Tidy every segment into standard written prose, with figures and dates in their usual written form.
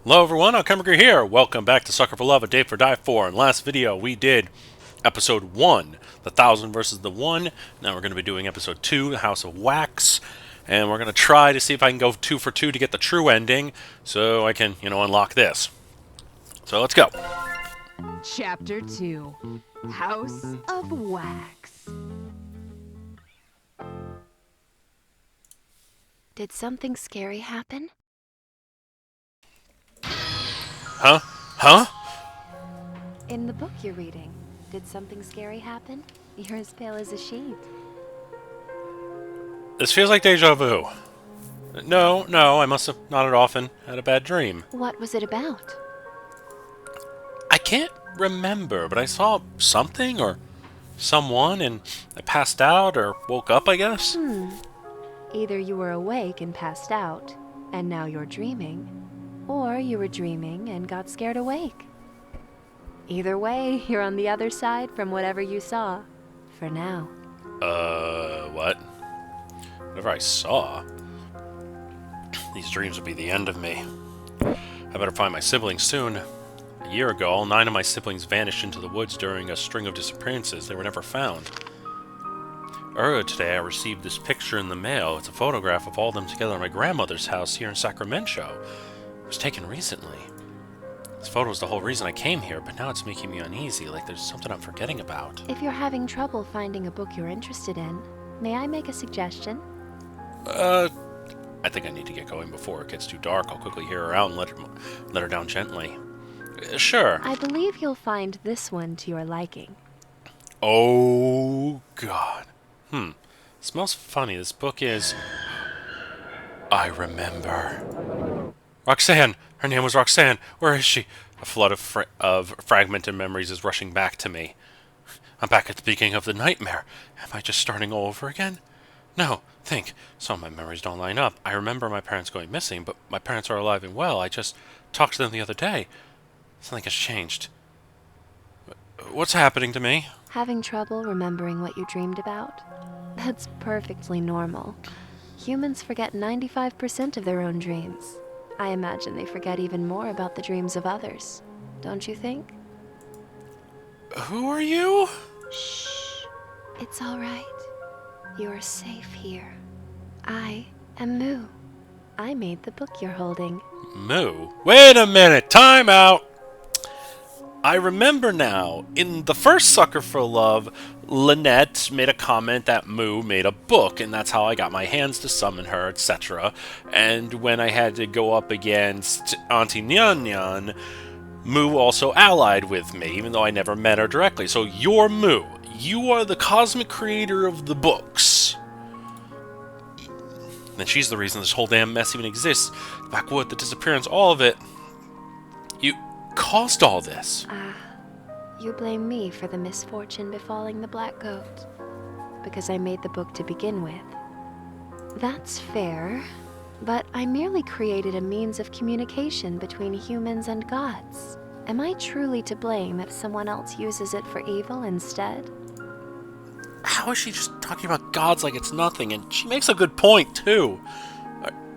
Hello everyone, Alchemicgree here. Welcome back to Sucker for Love, A Day for Die For. In last video we did episode 1, the 1000 versus the 1. Now we're going to be doing episode 2, the House of Wax. And we're going to try to see if I can go 2 for 2 to get the true ending, so I can, unlock this. So let's go. Chapter 2, House of Wax. Did something scary happen? Huh? In the book you're reading, did something scary happen? You're as pale as a sheet. This feels like deja vu. No, I must have nodded off and had a bad dream. What was it about? I can't remember, but I saw something or someone and I passed out or woke up, I guess. Either you were awake and passed out, and now you're dreaming, or you were dreaming and got scared awake. Either way, you're on the other side from whatever you saw. For now. What? Whatever I saw. These dreams would be the end of me. I better find my siblings soon. A year ago, all 9 of my siblings vanished into the woods during a string of disappearances. They were never found. Earlier today, I received this picture in the mail. It's a photograph of all of them together at my grandmother's house here in Sacramen-Cho. It was taken recently. This photo is the whole reason I came here, but now it's making me uneasy, like there's something I'm forgetting about. If you're having trouble finding a book you're interested in, may I make a suggestion? I think I need to get going before it gets too dark. I'll quickly hear her out and let her down gently. Sure. I believe you'll find this one to your liking. Oh, God. Smells funny. This book is... I remember. Rhok'zan! Her name was Rhok'zan! Where is she? A flood of fragmented memories is rushing back to me. I'm back at the beginning of the nightmare. Am I just starting all over again? No, think. Some of my memories don't line up. I remember my parents going missing, but my parents are alive and well. I just talked to them the other day. Something has changed. What's happening to me? Having trouble remembering what you dreamed about? That's perfectly normal. Humans forget 95% of their own dreams. I imagine they forget even more about the dreams of others. Don't you think? Who are you? Shh. It's all right. You're safe here. I am Moo. I made the book you're holding. Moo? Wait a minute! Time out! I remember now, in the first Sucker for Love, Lynette made a comment that Moo made a book, and that's how I got my hands to summon her, etc. And when I had to go up against Auntie Nyan Nyan, Moo also allied with me, even though I never met her directly. So you're Moo. You are the cosmic creator of the books. And she's the reason this whole damn mess even exists. The backwood, the disappearance, all of it. You caused all this. You blame me for the misfortune befalling the black goat, because I made the book to begin with. That's fair, but I merely created a means of communication between humans and gods. Am I truly to blame if someone else uses it for evil instead? How is she just talking about gods like it's nothing? And she makes a good point, too.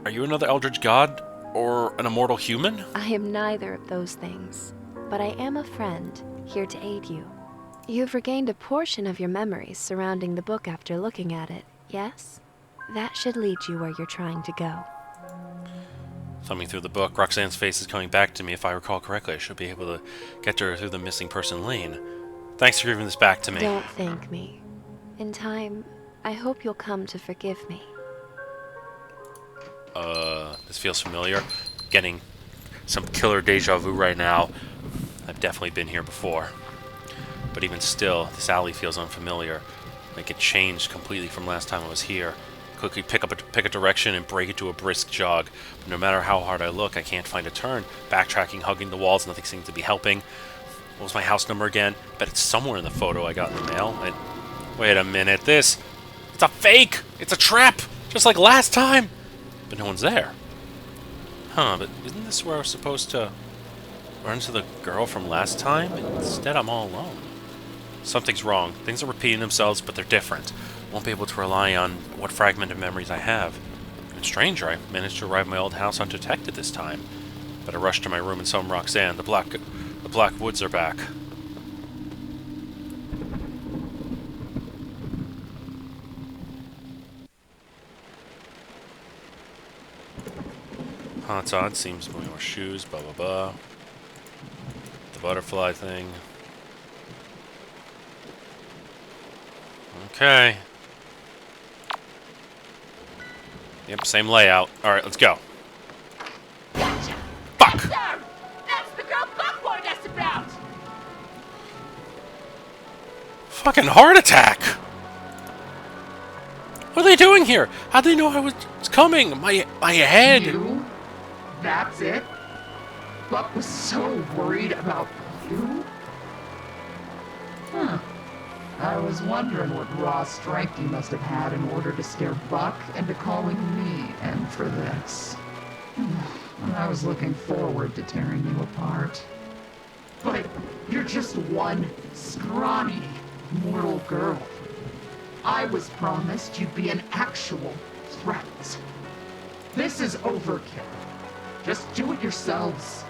Are you another eldritch god? Or an immortal human? I am neither of those things, but I am a friend, here to aid you. You've regained a portion of your memories surrounding the book after looking at it, yes? That should lead you where you're trying to go. Thumbing through the book, Rhok'zan's face is coming back to me. If I recall correctly, I should be able to get to her through the missing person lane. Thanks for giving this back to me. Don't thank me. In time, I hope you'll come to forgive me. This feels familiar. Getting some killer deja vu right now. I've definitely been here before. But even still, this alley feels unfamiliar. Like it changed completely from last time I was here. Quickly pick a direction and break it to a brisk jog. But no matter how hard I look, I can't find a turn. Backtracking, hugging the walls, nothing seems to be helping. What was my house number again? Bet it's somewhere in the photo I got in the mail. Wait a minute, it's a fake! It's a trap! Just like last time! But no one's there. But isn't this where I was supposed to run into the girl from last time? Instead, I'm all alone. Something's wrong. Things are repeating themselves, but they're different. Won't be able to rely on what fragment of memories I have. It's strange, I managed to arrive at my old house undetected this time. Better rush to my room and summon Rhok'zan. The black woods are back. Hot's odd, seems more shoes, blah blah blah. The butterfly thing. Okay. Yep, same layout. Alright, let's go. Gotcha! Fuck! Yes, sir! That's the girl Buck warned us about! Fucking heart attack! What are they doing here? How'd they know I was coming? My head! You? That's it? Buck was so worried about you? Huh. I was wondering what raw strength you must have had in order to scare Buck into calling me in for this. I was looking forward to tearing you apart. But you're just one scrawny mortal girl. I was promised you'd be an actual threat. This is overkill. Just do it yourselves.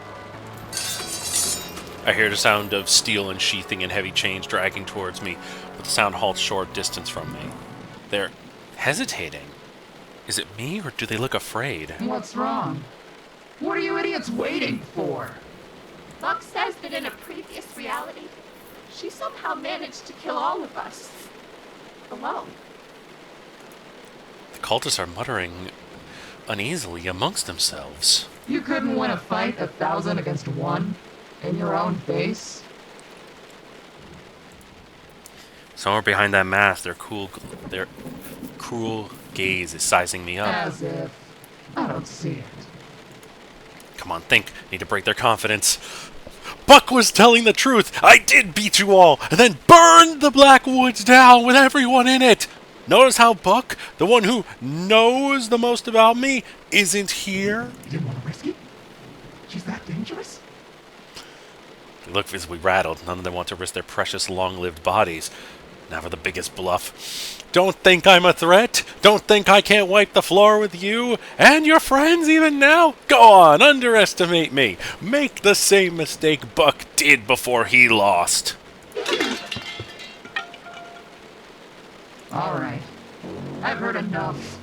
I hear the sound of steel unsheathing and heavy chains dragging towards me, but the sound halts short distance from me. They're hesitating. Is it me, or do they look afraid? What's wrong? What are you idiots waiting for? Buck says that in a previous reality, she somehow managed to kill all of us. Alone. The cultists are muttering uneasily amongst themselves. You couldn't win a fight 1,000 against 1 in your own base? Somewhere behind that mask, their cruel gaze is sizing me up. As if I don't see it. Come on, think. Need to break their confidence. Buck was telling the truth. I did beat you all, and then burned the Black Woods down with everyone in it. Notice how Buck, the one who knows the most about me, isn't here? You didn't want to risk it? She's that dangerous? They look visibly rattled. None of them want to risk their precious, long-lived bodies. Now for the biggest bluff. Don't think I'm a threat? Don't think I can't wipe the floor with you and your friends even now? Go on, underestimate me. Make the same mistake Buck did before he lost. All right. I've heard enough.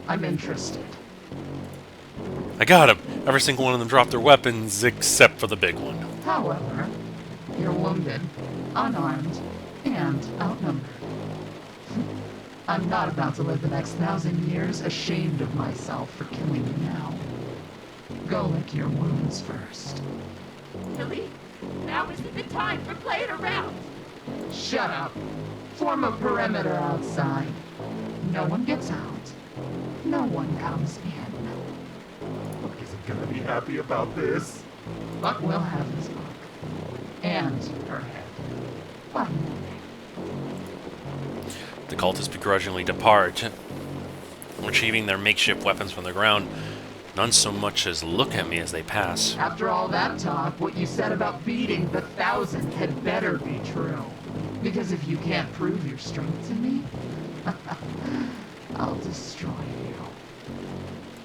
I'm interested. I got him. Every single one of them dropped their weapons except for the big one. However, you're wounded, unarmed, and outnumbered. I'm not about to live the next 1,000 years ashamed of myself for killing you now. Go lick your wounds first. Really? Now isn't the time for playing around. Shut up. Form a perimeter outside. No one gets out. No one comes in. Buck isn't gonna be happy about this. Buck will have his book. And her head. By morning. The cultists begrudgingly depart, retrieving their makeshift weapons from the ground. None so much as look at me as they pass. After all that talk, what you said about beating the 1,000 had better be true. Because if you can't prove your strength to me, I'll destroy you.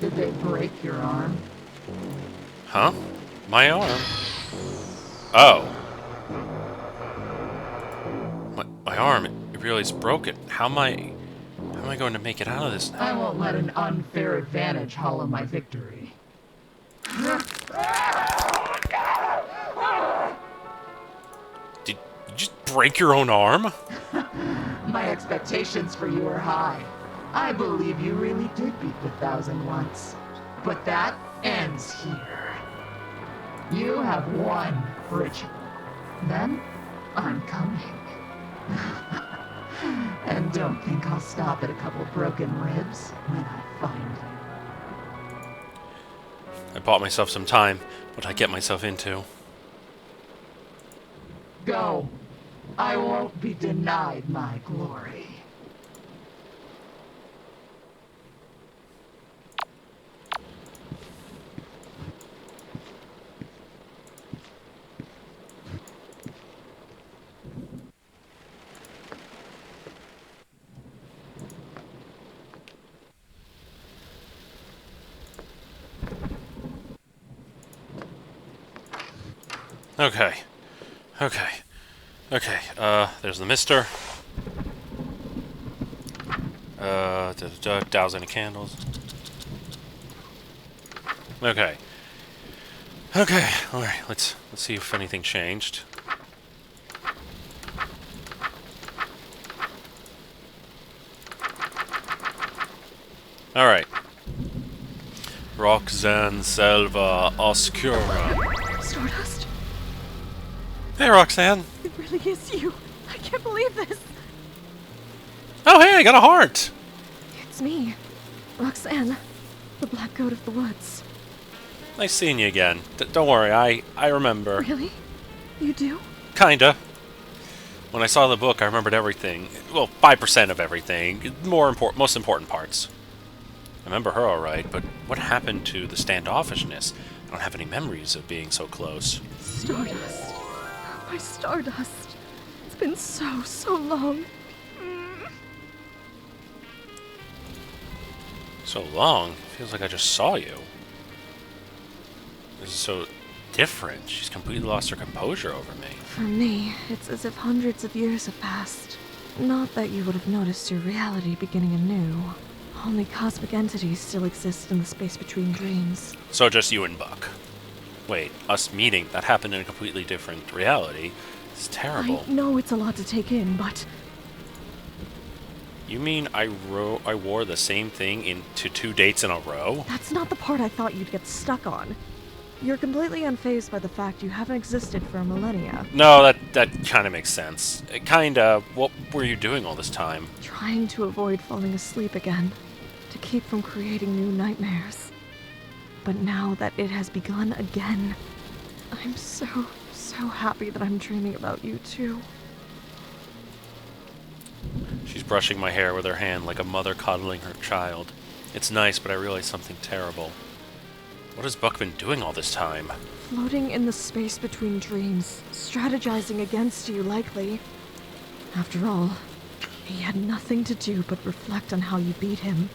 Did they break your arm? Huh? My arm? Oh. My arm, it really is broken. How am I going to make it out of this now? I won't let an unfair advantage hollow my victory. Did you just break your own arm? My expectations for you are high. I believe you really did beat the 1,000 once. But that ends here. You have one ritual. Then, I'm coming. And don't think I'll stop at a couple broken ribs when I find you. I bought myself some time. What I get myself into? Go. I won't be denied my glory. Okay. Okay. Okay. There's the mister. Douse any candles. Okay. Okay. All right. Let's see if anything changed. All right. Rhok'zan selva oscura. Stardust, Hey, Roxanne. it really is you. I can't believe this. Oh, hey, I got a heart. It's me, Roxanne, the Black Goat of the Woods. Nice seeing you again. Don't worry, I remember. Really? You do? Kinda. When I saw the book, I remembered everything. Well, 5% of everything. Most important parts. I remember her all right, but what happened to the standoffishness? I don't have any memories of being so close. Stardust. My Stardust. It's been so long. So long? Feels like I just saw you. This is so different. She's completely lost her composure over me. For me, it's as if hundreds of years have passed. Not that you would have noticed your reality beginning anew. Only cosmic entities still exist in the space between dreams. So just you and Buck. Wait, us meeting, that happened in a completely different reality. It's terrible. I know it's a lot to take in, but You mean I wore the same thing into 2 dates in a row? that's not the part I thought you'd get stuck on. You're completely unfazed by the fact you haven't existed for a millennia. No, that kind of makes sense. Kinda. What were you doing all this time? Trying to avoid falling asleep again. To keep from creating new nightmares. But now that it has begun again, I'm so happy that I'm dreaming about you too. She's brushing my hair with her hand like a mother coddling her child. It's nice, but I realize something terrible. What has Buck been doing all this time? Floating in the space between dreams, strategizing against you likely. After all, he had nothing to do but reflect on how you beat him.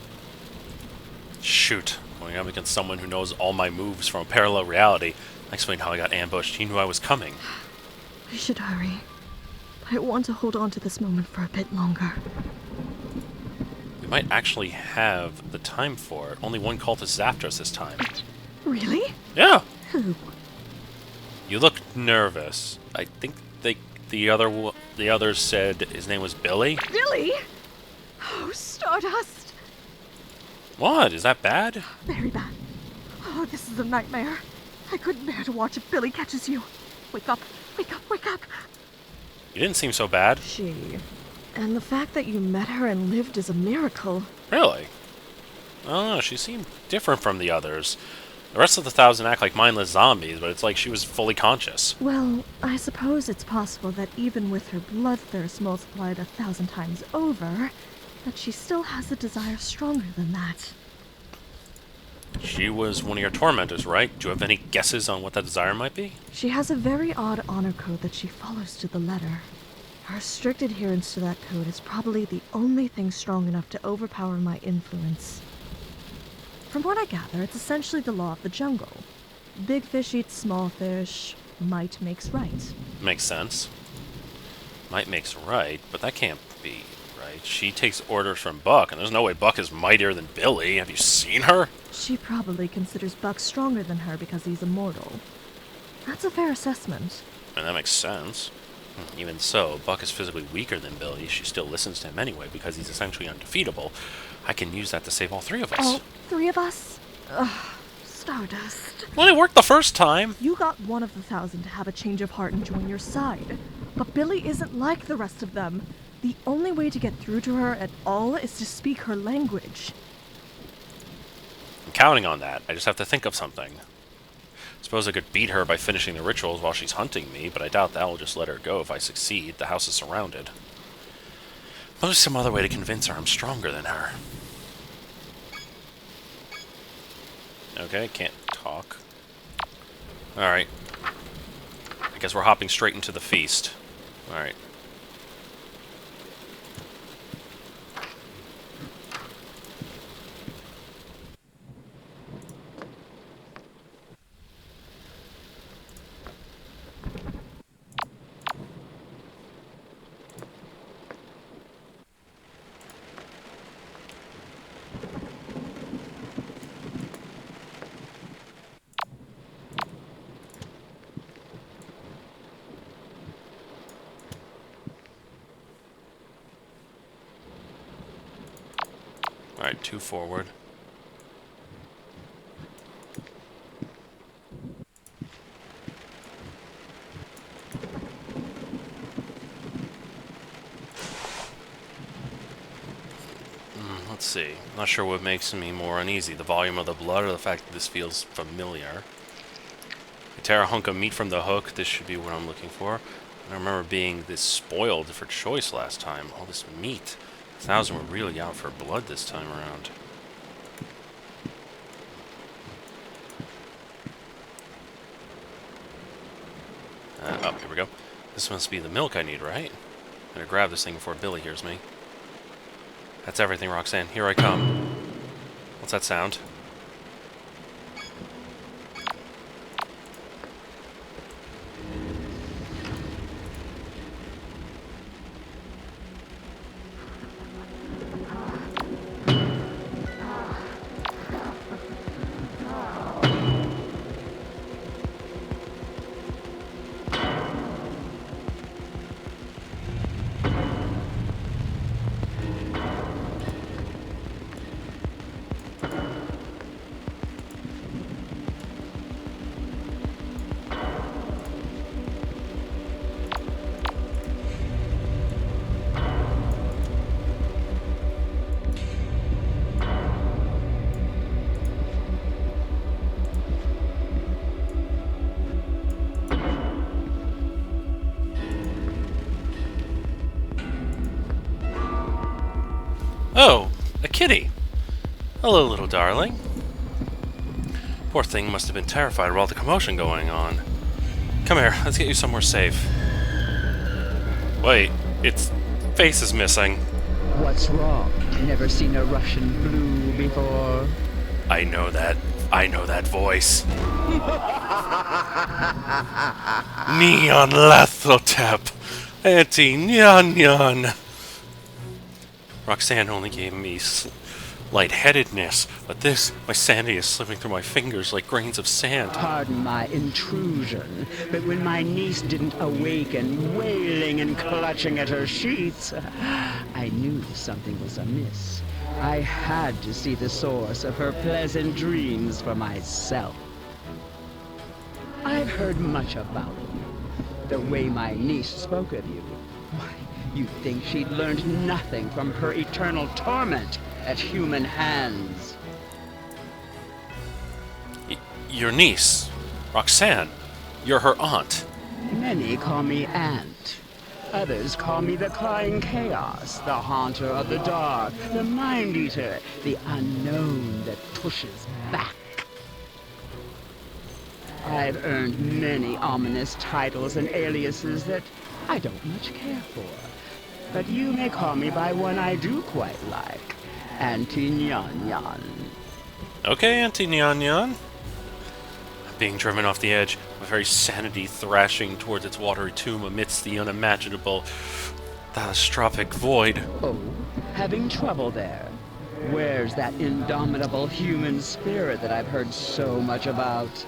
Shoot. Going up against someone who knows all my moves from a parallel reality. I explained how I got ambushed. He knew I was coming. We should hurry. I want to hold on to this moment for a bit longer. We might actually have the time for it. Only one cultist is after us this time. Really? Yeah. Who? You look nervous. I think the others said his name was Billy. Billy? Oh, Stardust! What? Is that bad? Very bad. Oh, this is a nightmare. I couldn't bear to watch if Billy catches you. Wake up, wake up, wake up! You didn't seem so bad. She. And the fact that you met her and lived is a miracle. Really? Oh, she seemed different from the others. The rest of the 1,000 act like mindless zombies, but it's like she was fully conscious. Well, I suppose it's possible that even with her bloodthirst multiplied 1,000 times over, that she still has a desire stronger than that. She was one of your tormentors, right? Do you have any guesses on what that desire might be? She has a very odd honor code that she follows to the letter. Her strict adherence to that code is probably the only thing strong enough to overpower my influence. From what I gather, it's essentially the law of the jungle. Big fish eats small fish. Might makes right. Makes sense. Might makes right, but that can't be right. She takes orders from Buck, and there's no way Buck is mightier than Billy. Have you seen her? She probably considers Buck stronger than her because he's immortal. That's a fair assessment. And that makes sense. Even so, Buck is physically weaker than Billy. She still listens to him anyway because he's essentially undefeatable. I can use that to save all 3 of us. All 3 of us? Ugh, Stardust. Well, it worked the first time. You got one of the 1,000 to have a change of heart and join your side. But Billy isn't like the rest of them. The only way to get through to her at all is to speak her language. I'm counting on that. I just have to think of something. Suppose I could beat her by finishing the rituals while she's hunting me, but I doubt that will just let her go if I succeed. The house is surrounded. But there's some other way to convince her I'm stronger than her. Okay, can't talk. Alright. I guess we're hopping straight into the feast. Alright. Alright, 2 forward. Let's see. Not sure what makes me more uneasy, the volume of the blood or the fact that this feels familiar. I tear a hunk of meat from the hook. This should be what I'm looking for. I remember being this spoiled for choice last time. All this meat. 1,000 were really out for blood this time around. Oh, here we go. This must be the milk I need, right? I'm gonna grab this thing before Billy hears me. That's everything, Rhok'zan. Here I come. What's that sound? Oh, a kitty. Hello, little darling. Poor thing must have been terrified with all the commotion going on. Come here, let's get you somewhere safe. Wait, its face is missing. What's wrong? Never seen a Russian blue before? I know that voice. Neon Lathotep. Auntie Nyan Nyan. Rhok'zan only gave me lightheadedness, but this, my sanity is slipping through my fingers like grains of sand. Pardon my intrusion, but when my niece didn't awaken, wailing and clutching at her sheets, I knew something was amiss. I had to see the source of her pleasant dreams for myself. I've heard much about you. The way my niece spoke of you. Why, you'd think she'd learned nothing from her eternal torment at human hands. Your niece, Rhok'zan. You're her aunt. Many call me Aunt. Others call me the Crying Chaos, the Haunter of the Dark, the Mind Eater, the Unknown that pushes back. I've earned many ominous titles and aliases that I don't much care for. But you may call me by one I do quite like, Auntie Nyan Nyan. Okay, Auntie Nyan Nyan. I'm being driven off the edge, my very sanity thrashing towards its watery tomb amidst the unimaginable, catastrophic void. Oh, having trouble there? Where's that indomitable human spirit that I've heard so much about?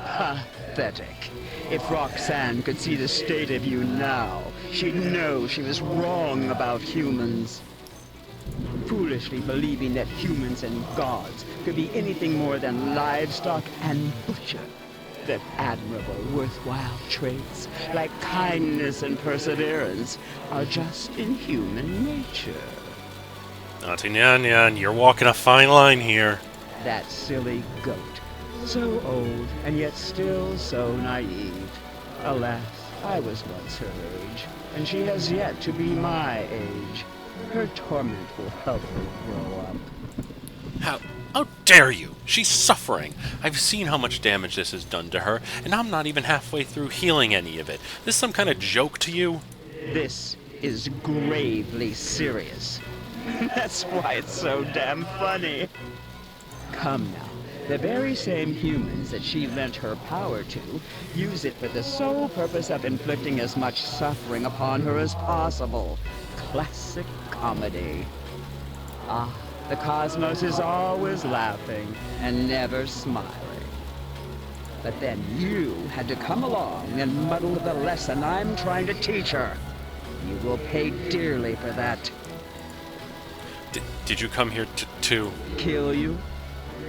Pathetic. If Rhok'zan could see the state of you now, she'd know she was wrong about humans. Foolishly believing that humans and gods could be anything more than livestock and butcher. That admirable, worthwhile traits, like kindness and perseverance, are just in human nature. Auntie Nyan Nyan, you're walking a fine line here. That silly goat. So old, and yet still so naive. Alas, I was once her age, and she has yet to be my age. Her torment will help her grow up. How dare you? She's suffering. I've seen how much damage this has done to her, and I'm not even halfway through healing any of it. This some kind of joke to you? This is gravely serious. That's why it's so damn funny. Come now. The very same humans that she lent her power to use it for the sole purpose of inflicting as much suffering upon her as possible. Classic comedy. Ah, the cosmos is always laughing and never smiling. But then you had to come along and muddle the lesson I'm trying to teach her. you will pay dearly for that. Did you come here to... Kill you?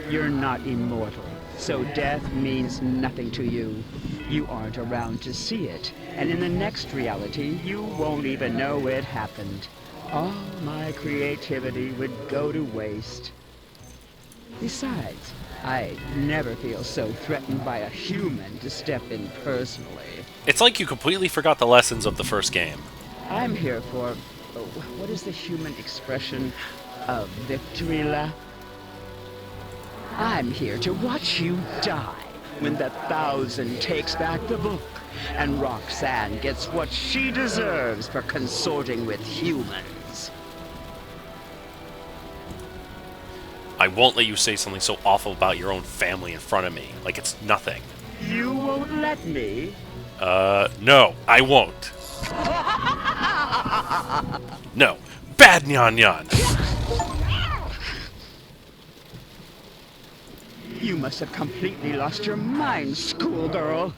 You're not immortal, so death means nothing to you. You aren't around to see it, and in the next reality, you won't even know it happened. All my creativity would go to waste. Besides, I never feel so threatened by a human to step in personally. It's like you completely forgot the lessons of the first game. I'm here for... what is the human expression? A victory lap? I'm here to watch you die when the 1,000 takes back the book and Rhok'zan gets what she deserves for consorting with humans. I won't let you say something so awful about your own family in front of me, like it's nothing. You won't let me? No, I won't. No. Bad Nyan Nyan! You must have completely lost your mind, schoolgirl.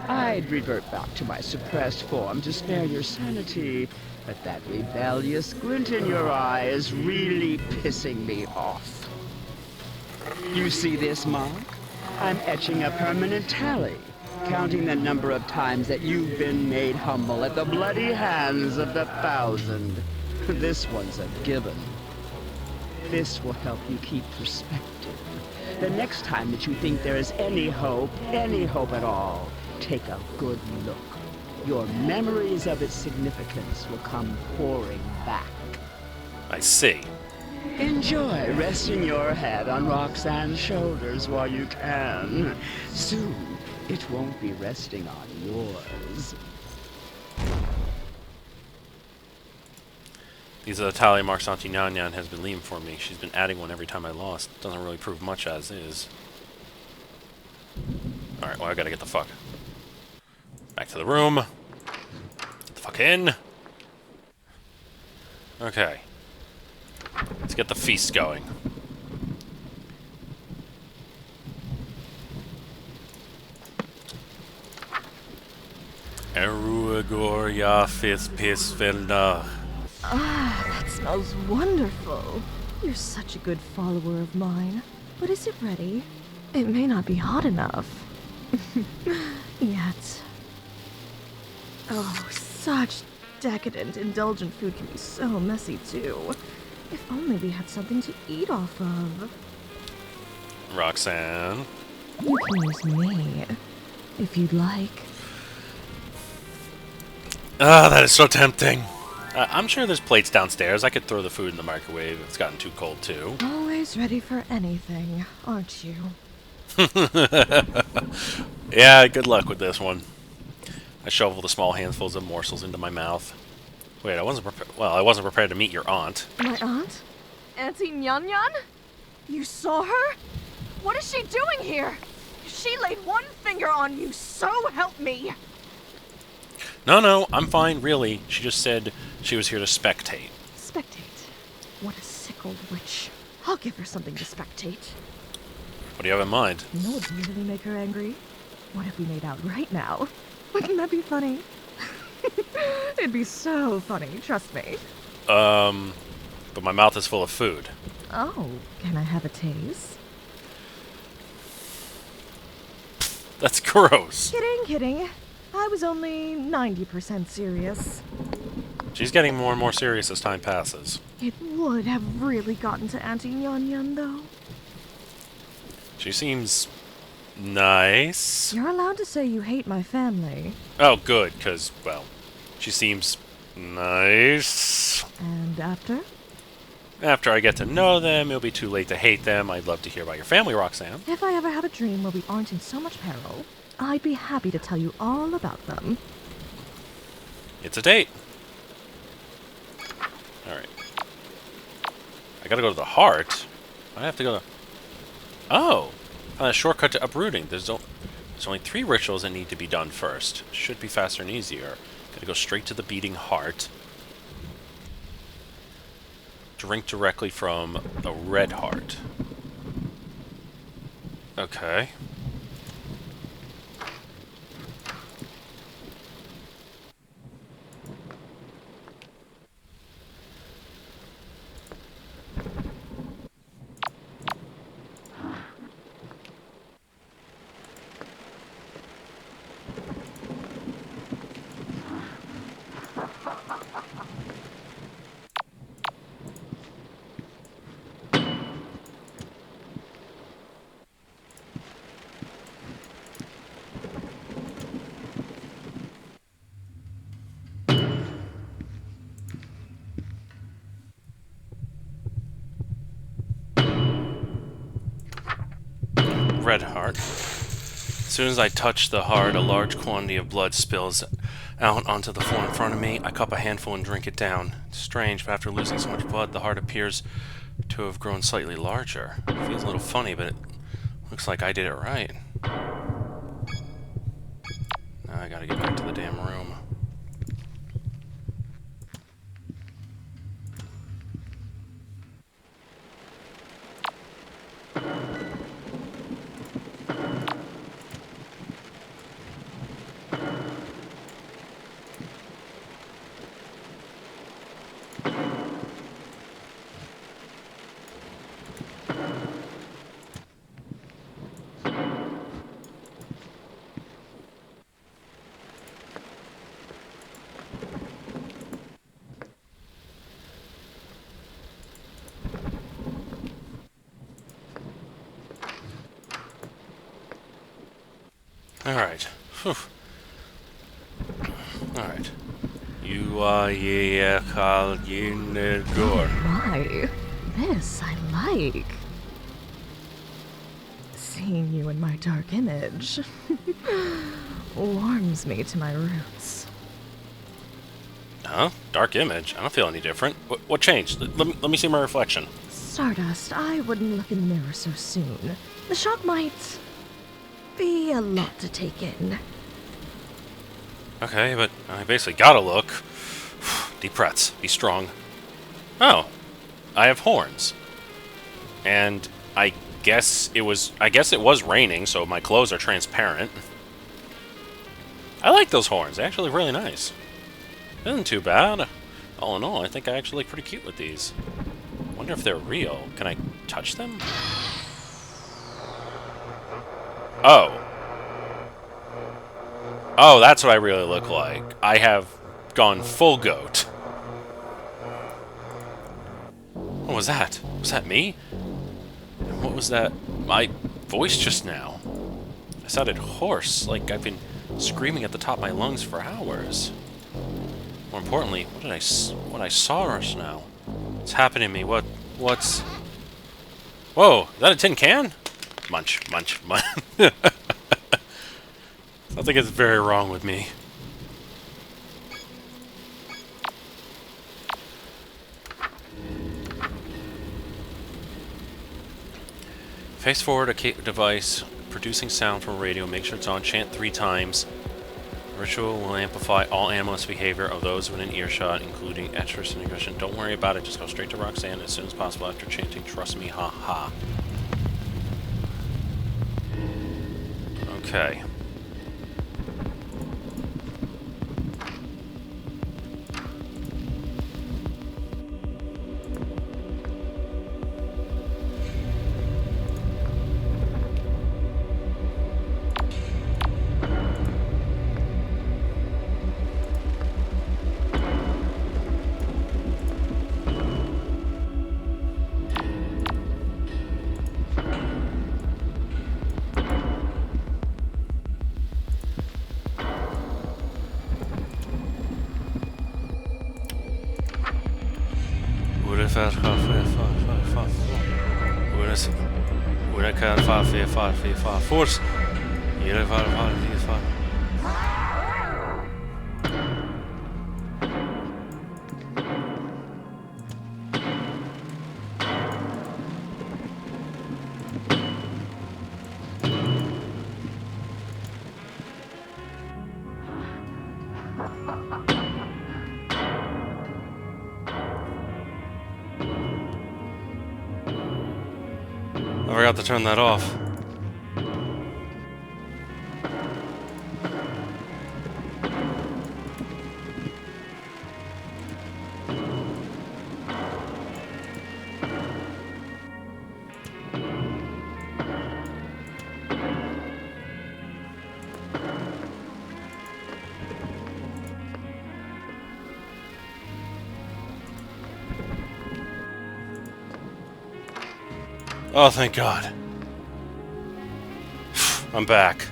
I'd revert back to my suppressed form to spare your sanity, but that rebellious glint in your eye is really pissing me off. You see this mark? I'm etching a permanent tally, counting the number of times that you've been made humble at the bloody hands of the 1,000. This one's a given. This will help you keep perspective. The next time that you think there is any hope at all, take a good look. Your memories of its significance will come pouring back. I see. Enjoy resting your head on Rhok'zan's shoulders while you can. Soon, it won't be resting on yours. These are the tally marks Auntie Nyan Nyan has been leaving for me. She's been adding one every time I lost. Doesn't really prove much as is. Alright, well I gotta get the fuck back to the room. Get the fuck in. Okay. Let's get the feast going. Eruagor Yafis Pisvelna. Ah, that smells wonderful. You're such a good follower of mine. But is it ready? It may not be hot enough. Yet. Oh, such decadent, indulgent food can be so messy, too. If only we had something to eat off of. Rhok'zan. You can use me, if you'd like. Ah, that is so tempting. I'm sure there's plates downstairs. I could throw the food in the microwave if it's gotten too cold, too. Always ready for anything, aren't you? Yeah, good luck with this one. I shovel the small handfuls of morsels into my mouth. Wait, I wasn't prepared to meet your aunt. My aunt? Auntie Nyan Nyan? You saw her? What is she doing here? She laid one finger on you, so help me! No, I'm fine, really. She just said she was here to spectate. Spectate? What a sick old witch. I'll give her something to spectate. What do you have in mind? You know what would really make her angry? What if we made out right now? Wouldn't that be funny? It'd be so funny, trust me. But my mouth is full of food. Oh, can I have a taste? That's gross. Kidding. I was only 90% serious. She's getting more and more serious as time passes. It would have really gotten to Auntie Nyan Nyan, though. She seems nice. You're allowed to say you hate my family. Oh, good, because, well, she seems nice. And after? After I get to know them, it'll be too late to hate them. I'd love to hear about your family, Rhok'zan. If I ever have a dream where we aren't in so much peril, I'd be happy to tell you all about them. It's a date. Alright. I gotta go to the heart. I have to go to... Oh! Found a shortcut to uprooting. There's only 3 rituals that need to be done first. Should be faster and easier. Gotta go straight to the beating heart. Drink directly from the red heart. Okay. red heart. As soon as I touch the heart, a large quantity of blood spills out onto the floor in front of me. I cup a handful and drink it down. It's strange, but after losing so much blood, the heart appears to have grown slightly larger. It feels a little funny, but it looks like I did it right. Now I gotta get back to the damn room. Alright. Alright. You are Alchemicgree. My, this I like. Seeing you in my dark image warms me to my roots. Huh? Dark image? I don't feel any different. What changed? Let me see my reflection. Stardust, I wouldn't look in the mirror so soon. The shock might be a lot to take in. Okay, but I basically gotta look. Deep breaths. Be strong. Oh. I have horns. And I guess it was raining, so my clothes are transparent. I like those horns. They're actually really nice. Isn't too bad. All in all, I think I actually look pretty cute with these. Wonder if they're real. Can I touch them? Oh. Oh, that's what I really look like. I have gone full goat. What was that? Was that me? And what was that? My voice just now. I sounded hoarse, like I've been screaming at the top of my lungs for hours. More importantly, what I saw just now? What's happening to me? What's... Whoa, is that a tin can? Munch, munch, munch. Something is very wrong with me. Face forward a device producing sound from radio. Make sure it's on. Chant 3 times. Ritual will amplify all animalist behavior of those within earshot, including etrus and aggression. Don't worry about it. Just go straight to Rhok'zan as soon as possible after chanting. Trust me, ha ha. Okay. Force. I forgot to turn that off. Oh, thank God. I'm back.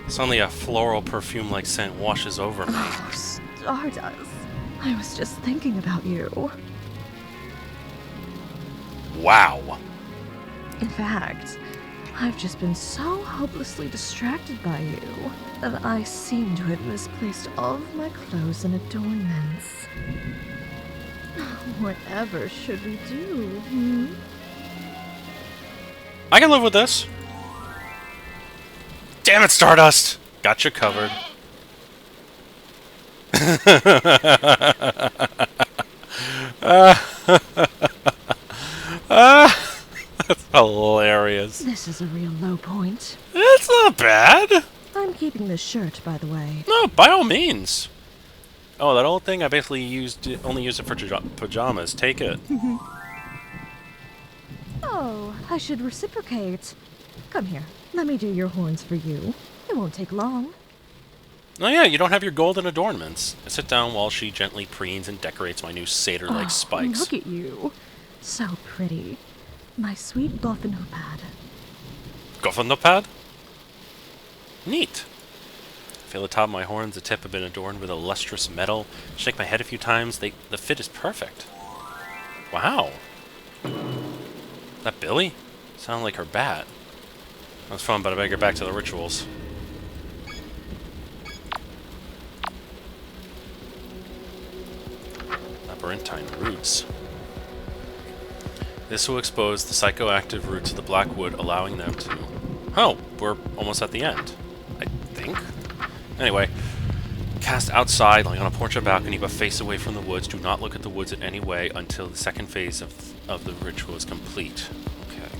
Suddenly a floral perfume-like scent washes over me. Oh, Stardust. I was just thinking about you. Wow. In fact, I've just been so hopelessly distracted by you that I seem to have misplaced all of my clothes and adornments. Whatever should we do, hmm? I can live with this. Damn it, Stardust! Got you covered. That's hilarious. This is a real low point. It's not bad. I'm keeping this shirt, by the way. No, by all means. Oh, that old thing, I basically only used it for pajamas. Take it. Oh, I should reciprocate. Come here, let me do your horns for you. It won't take long. Oh yeah, you don't have your golden adornments. I sit down while she gently preens and decorates my new satyr-like spikes. Look at you. So pretty. My sweet Gothenopad. Gothenopad? Neat. I feel the top of my horns, the tip have been adorned with a lustrous metal. Shake my head a few times, the fit is perfect. Wow. That Billy? Sounded like her bat. That was fun, but I better get back to the rituals. Labyrinthine roots. This will expose the psychoactive roots of the Blackwood, allowing them to... Oh, we're almost at the end. I think? Anyway, cast outside, lying on a porch or balcony, but face away from the woods. Do not look at the woods in any way until the second phase of the ritual is complete. Okay.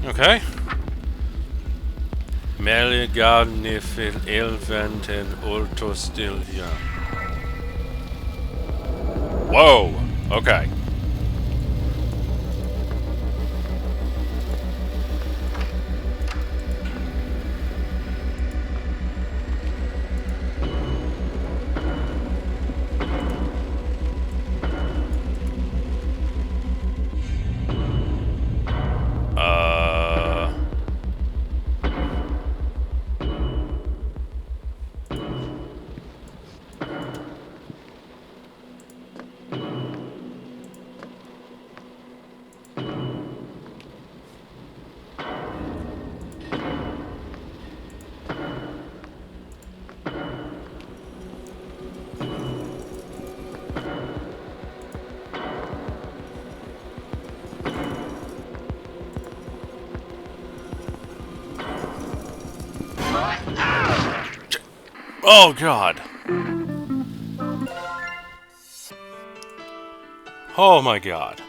Okay. Meligarnifil elventen ultostilja. Whoa! Okay. Oh, God. Oh, my God.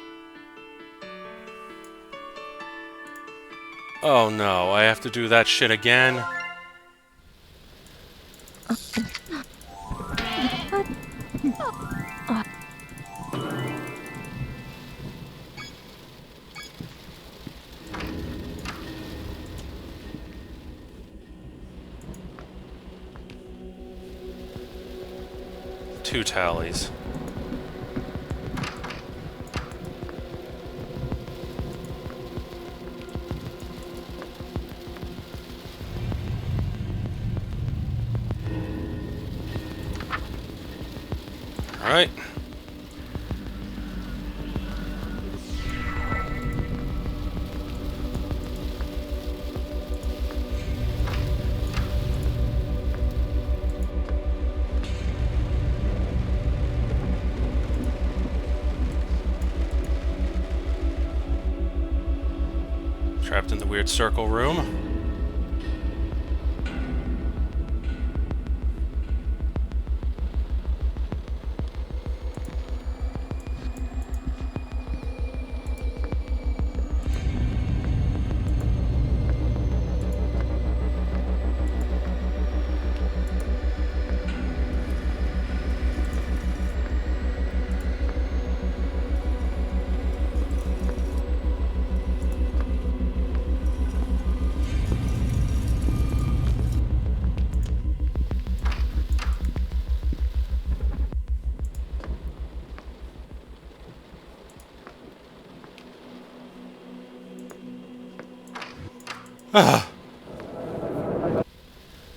Oh, no. I have to do that shit again? Two tallies. All right. Trapped in the weird circle room.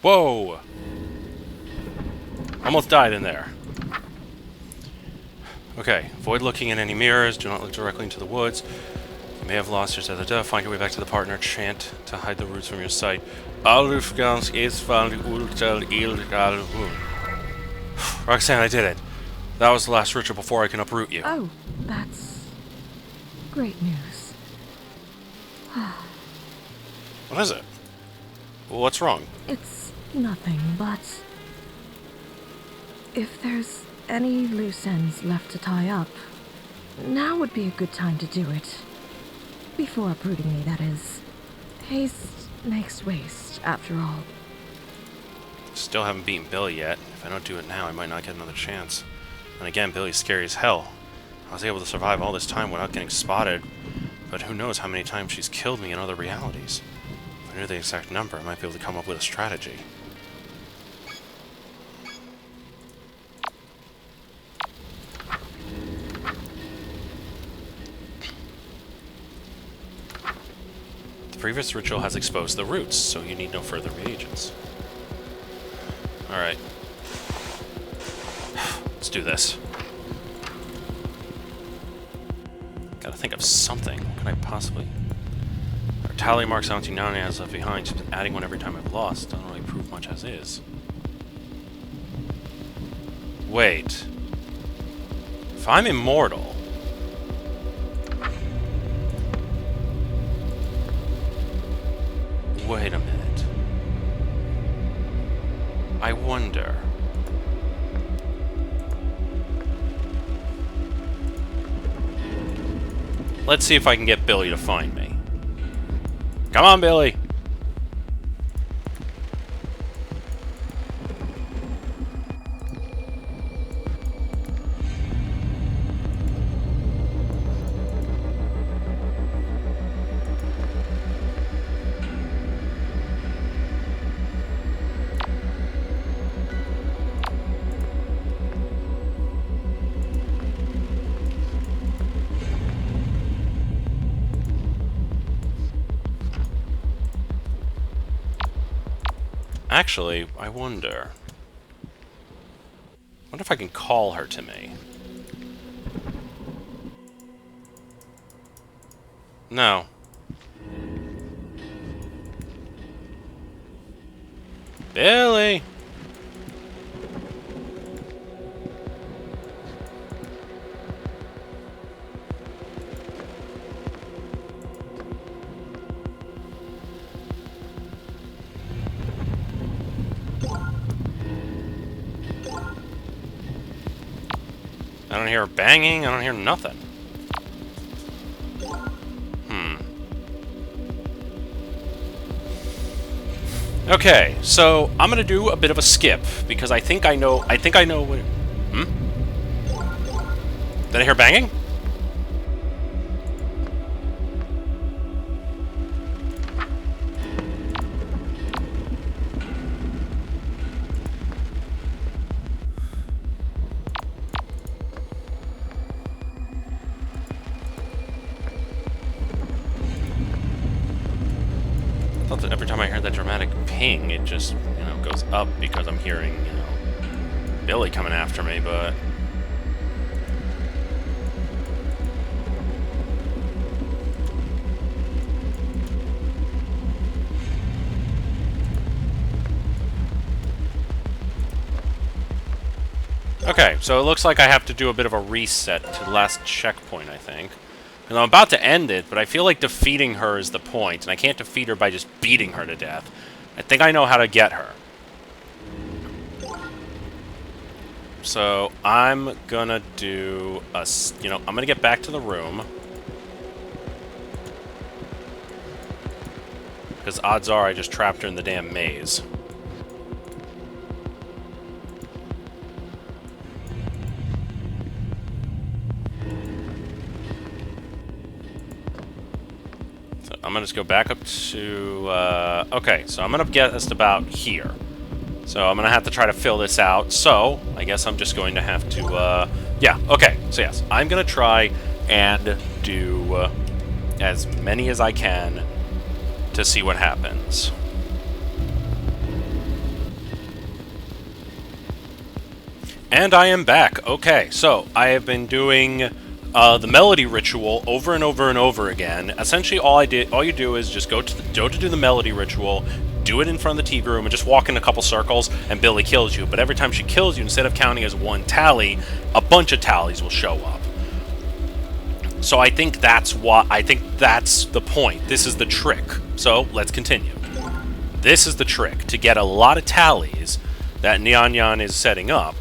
Whoa! Almost died in there. Okay, avoid looking in any mirrors, do not look directly into the woods. You may have lost your da-da-da, find your way back to the partner, chant to hide the roots from your sight. Rhok'zan, I did it. That was the last ritual before I can uproot you. Oh, that's great news. What is it? Well, what's wrong? It's nothing, but if there's any loose ends left to tie up, now would be a good time to do it. Before uprooting me, that is. Haste makes waste, after all. Still haven't beaten Billy yet. If I don't do it now, I might not get another chance. And again, Billy's scary as hell. I was able to survive all this time without getting spotted, but who knows how many times she's killed me in other realities. If I knew the exact number, I might be able to come up with a strategy. The previous ritual has exposed the roots, so you need no further reagents. Alright. Let's do this. Gotta think of something. What can I possibly... Our tally mark 1790 has left behind, just adding one every time I've lost. Doesn't really prove much as is. Wait. If I'm immortal... Wait a minute. I wonder... Let's see if I can get Billy to find me. Come on, Billy! Actually, I wonder if I can call her to me. No. Billy! I don't hear banging, I don't hear nothing. Okay, so I'm gonna do a bit of a skip because I think I know what. Did I hear banging? I thought that every time I heard that dramatic ping, it just, goes up because I'm hearing, Billy coming after me, but... Okay, so it looks like I have to do a bit of a reset to the last checkpoint, I think. And I'm about to end it, but I feel like defeating her is the point, and I can't defeat her by just beating her to death. I think I know how to get her. So I'm gonna do a, I'm gonna get back to the room. Because odds are I just trapped her in the damn maze. I'm gonna just go back up to, okay, so I'm gonna get us about here. So I'm gonna have to try to fill this out, so I guess I'm just going to have to, yeah, okay, so yes, I'm gonna try and do as many as I can to see what happens. And I am back. Okay, so I have been doing the melody ritual over and over and over again. Essentially, all you do is just go to do the melody ritual, do it in front of the TV room, and just walk in a couple circles, and Billy kills you. But every time she kills you, instead of counting as one tally, a bunch of tallies will show up. So I think that's the point. This is the trick. So let's continue. This is the trick to get a lot of tallies that Nyan Nyan is setting up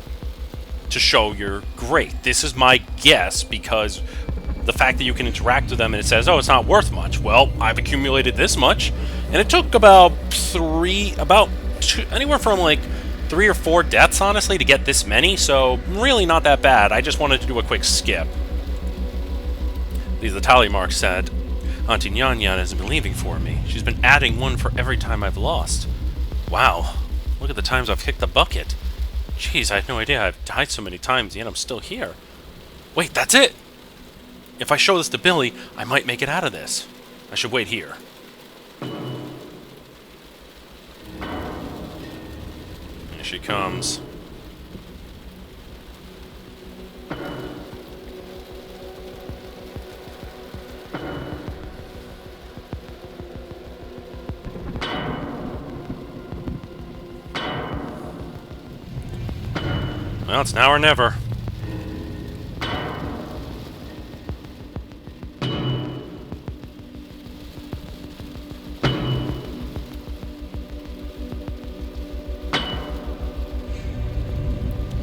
to show you're great. This is my guess because the fact that you can interact with them and it says, oh, it's not worth much. Well, I've accumulated this much, and it took anywhere from like 3 or 4 deaths, honestly, to get this many, so really not that bad. I just wanted to do a quick skip. These are the tally marks said. Auntie Nyan Nyan has been leaving for me. She's been adding one for every time I've lost. Wow, look at the times I've kicked the bucket. Jeez, I had no idea I've died so many times, yet I'm still here. Wait, that's it! If I show this to Billy, I might make it out of this. I should wait here. Here she comes. Well, it's now or never.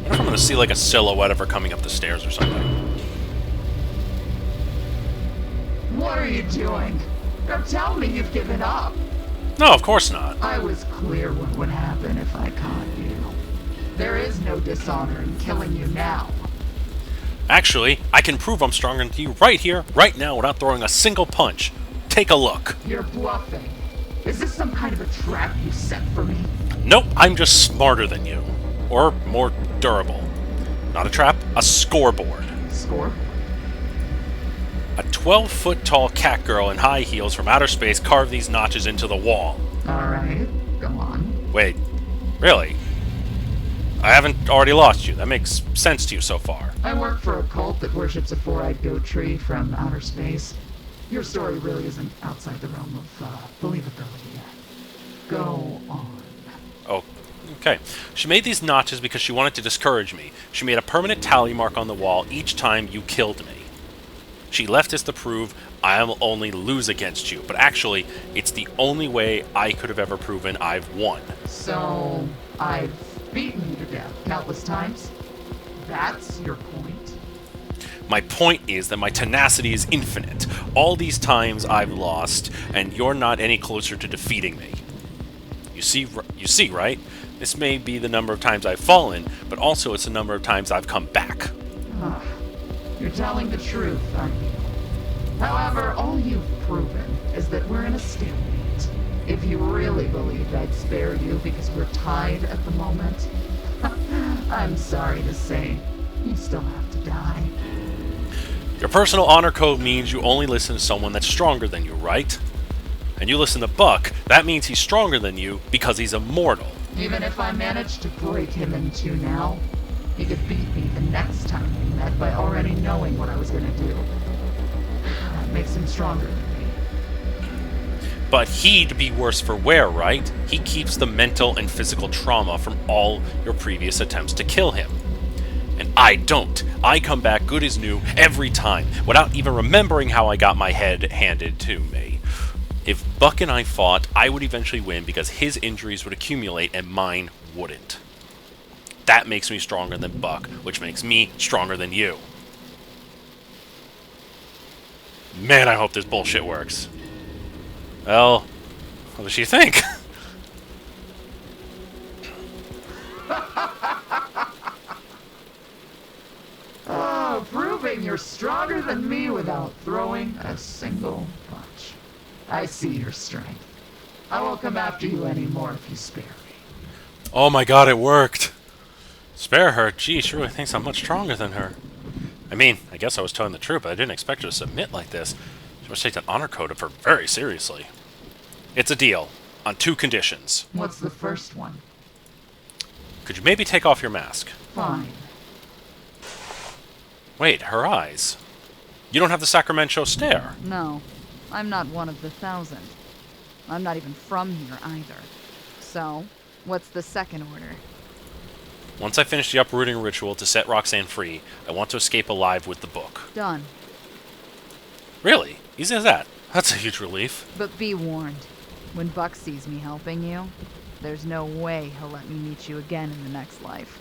I'm gonna see like a silhouette of her coming up the stairs or something. What are you doing? Don't tell me you've given up. No, of course not. I was clear what would happen if I caught you. There is no dishonor in killing you now. Actually, I can prove I'm stronger than you right here, right now, without throwing a single punch. Take a look. You're bluffing. Is this some kind of a trap you set for me? Nope, I'm just smarter than you. Or more durable. Not a trap, a scoreboard. Score? A 12-foot tall cat girl in high heels from outer space carved these notches into the wall. Alright, go on. Wait, really? I haven't already lost you. That makes sense to you so far. I work for a cult that worships a 4-eyed goat tree from outer space. Your story really isn't outside the realm of believability yet. Go on. Oh, okay. She made these notches because she wanted to discourage me. She made a permanent tally mark on the wall each time you killed me. She left this to prove I'll only lose against you, but actually, it's the only way I could have ever proven I've won. So, I've beaten you to death countless times? That's your point? My point is that my tenacity is infinite. All these times I've lost, and you're not any closer to defeating me. You see, right? This may be the number of times I've fallen, but also it's the number of times I've come back. You're telling the truth, aren't you? However, all you've proven is that we're in a stalemate. If you really believed I'd spare you because we're tied at the moment, I'm sorry to say, you still have to die. Your personal honor code means you only listen to someone that's stronger than you, right? And you listen to Buck, that means he's stronger than you because he's immortal. Even if I managed to break him in two now, he could beat me the next time we met by already knowing what I was going to do. That makes him stronger than me. But he'd be worse for wear, right? He keeps the mental and physical trauma from all your previous attempts to kill him. And I don't. I come back good as new every time, without even remembering how I got my head handed to me. If Buck and I fought, I would eventually win because his injuries would accumulate and mine wouldn't. That makes me stronger than Buck, which makes me stronger than you. Man, I hope this bullshit works. Well, what does she think? Oh, proving you're stronger than me without throwing a single punch. I see your strength. I won't come after you anymore if you spare me. Oh my god, it worked! Spare her? Gee, she really thinks I'm much stronger than her. I mean, I guess I was telling the truth, but I didn't expect her to submit like this. She must take that honor code of her very seriously. It's a deal. On 2 conditions. What's the first one? Could you maybe take off your mask? Fine. Wait, her eyes. You don't have the Sacramen-Cho stare. No, I'm not one of the 1,000. I'm not even from here either. So, what's the second order? Once I finish the uprooting ritual to set Rhok'zan free, I want to escape alive with the book. Done. Really? Easy as that. That's a huge relief. But be warned. When Buck sees me helping you, there's no way he'll let me meet you again in the next life.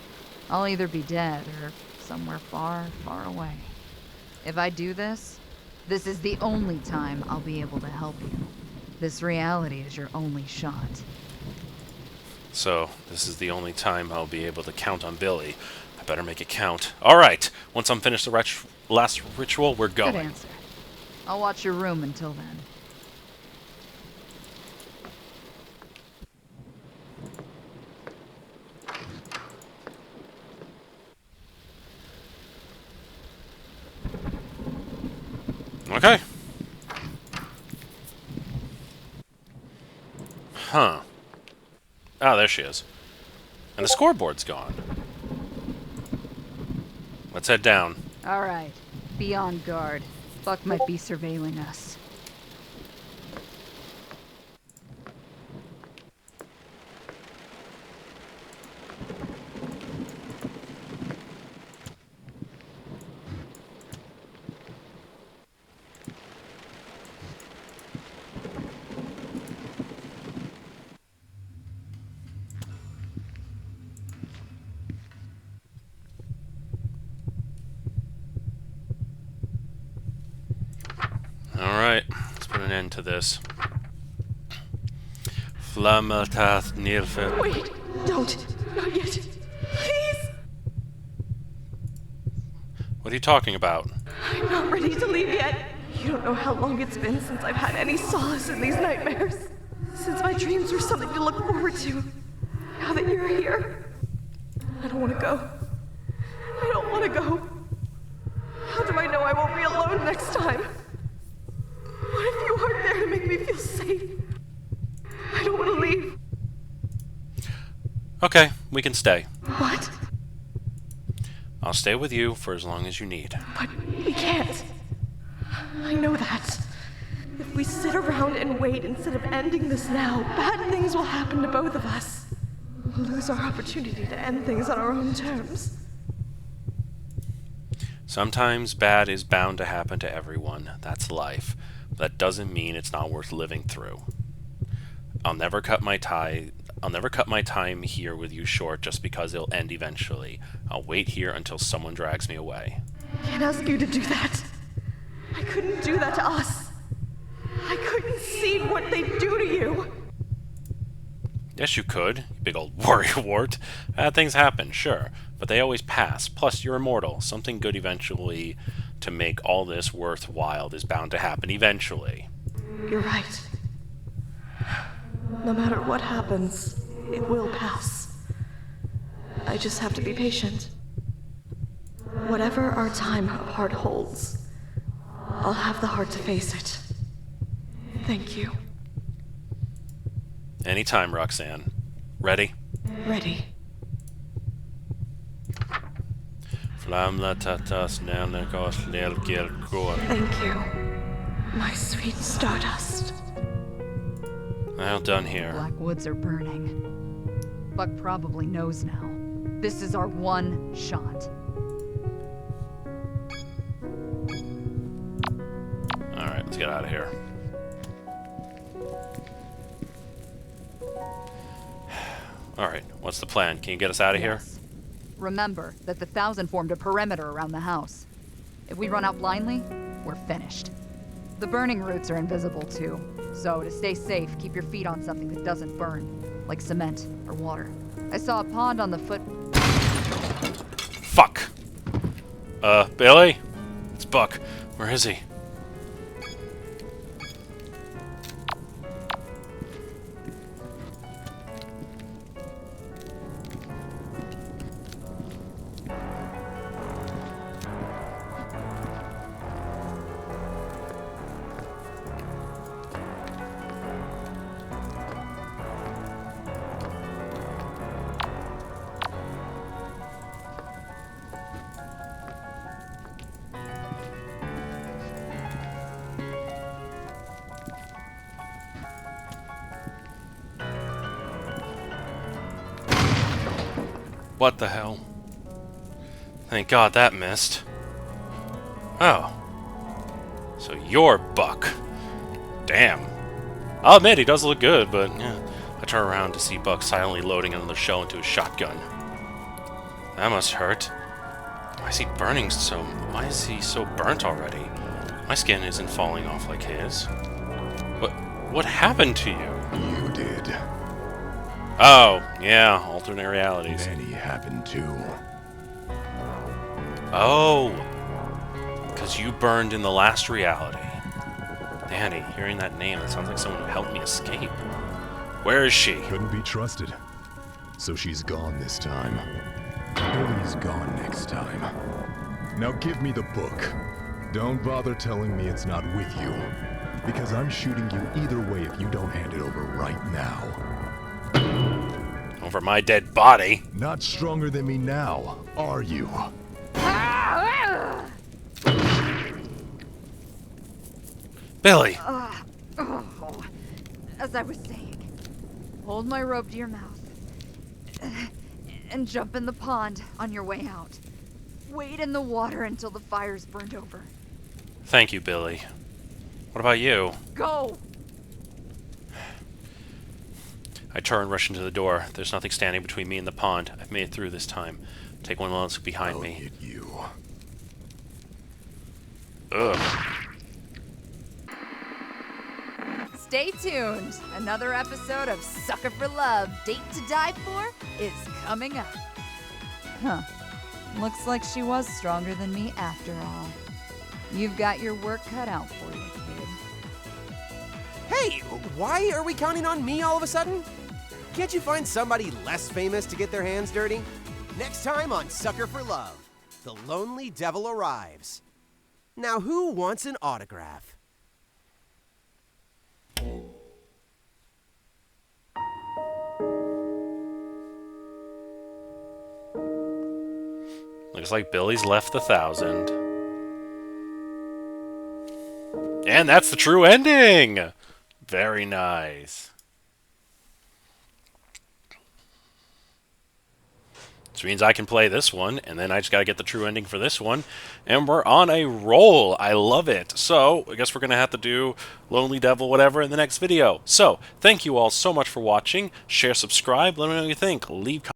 I'll either be dead or somewhere far, far away. If I do this, this is the only time I'll be able to help you. This reality is your only shot. So, this is the only time I'll be able to count on Billy. I better make it count. Alright, once I'm finished the last ritual, we're going. Good answer. I'll watch your room until then. Okay. Huh. Oh, there she is. And the scoreboard's gone. Let's head down. Alright. Be on guard. Buck might be surveilling us. Alright, let's put an end to this. Flamatath Nilfet. Wait, don't. Not yet. Please. What are you talking about? I'm not ready to leave yet. You don't know how long it's been since I've had any solace in these nightmares. Since my dreams were something to look forward to. Now that you're here, I don't want to go. I don't want to go. How do I know I won't be alone next time? What if you aren't there to make me feel safe? I don't want to leave. Okay, we can stay. What? I'll stay with you for as long as you need. But we can't. I know that. If we sit around and wait instead of ending this now, bad things will happen to both of us. We'll lose our opportunity to end things on our own terms. Sometimes bad is bound to happen to everyone. That's life. But that doesn't mean it's not worth living through. I'll never cut my time here with you short just because it'll end eventually. I'll wait here until someone drags me away. I can't ask you to do that. I couldn't do that to us. I couldn't see what they do to you. Yes, you could, you big old worrywart. Bad things happen, sure, but they always pass. Plus, you're immortal. Something good eventually to make all this worthwhile is bound to happen eventually. You're right. No matter what happens, it will pass. I just have to be patient. Whatever our time apart holds, I'll have the heart to face it. Thank you. Anytime, Rhok'zan. Ready? Ready. Thank you, my sweet Stardust. Well done here. Black woods are burning. Buck probably knows now. This is our one shot. Alright, let's get out of here. Alright, what's the plan? Can you get us out of here? Yes. Remember that the 1,000 formed a perimeter around the house. If we run out blindly, we're finished. The burning roots are invisible too, so to stay safe, keep your feet on something that doesn't burn, like cement or water. I saw a pond on the foot... Fuck! Billy? It's Buck. Where is he? What the hell? Thank God that missed. Oh. So you're Buck. Damn. I'll admit, he does look good, but yeah. I turn around to see Buck silently loading another shell into his shotgun. That must hurt. Why is he burning so... Why is he so burnt already? My skin isn't falling off like his. What happened to you? You did. Oh, yeah, alternate realities. Many happened too. Oh, because you burned in the last reality. Danny, hearing that name, it sounds like someone who helped me escape. Where is she? Couldn't be trusted. So she's gone this time. Billy's gone next time. Now give me the book. Don't bother telling me it's not with you. Because I'm shooting you either way if you don't hand it over right now. Over my dead body? Not stronger than me now, are you? Billy! As I was saying, hold my rope to your mouth. And jump in the pond on your way out. Wait in the water until the fire's burned over. Thank you, Billy. What about you? Go! I turn, rush into the door. There's nothing standing between me and the pond. I've made it through this time. Take one last look behind I'll me. hit you. Ugh. Stay tuned. Another episode of Sucker for Love, Date to Die For is coming up. Huh. Looks like she was stronger than me after all. You've got your work cut out for you, kid. Hey, why are we counting on me all of a sudden? Can't you find somebody less famous to get their hands dirty? Next time on Sucker for Love, the lonely devil arrives. Now who wants an autograph? Looks like Billy's left the 1,000. And that's the true ending! Very nice. Which means I can play this one, and then I just gotta get the true ending for this one, and we're on a roll. I love it. So, I guess we're gonna have to do Lonely Devil whatever in the next video. So, thank you all so much for watching. Share, subscribe, let me know what you think. Leave comments.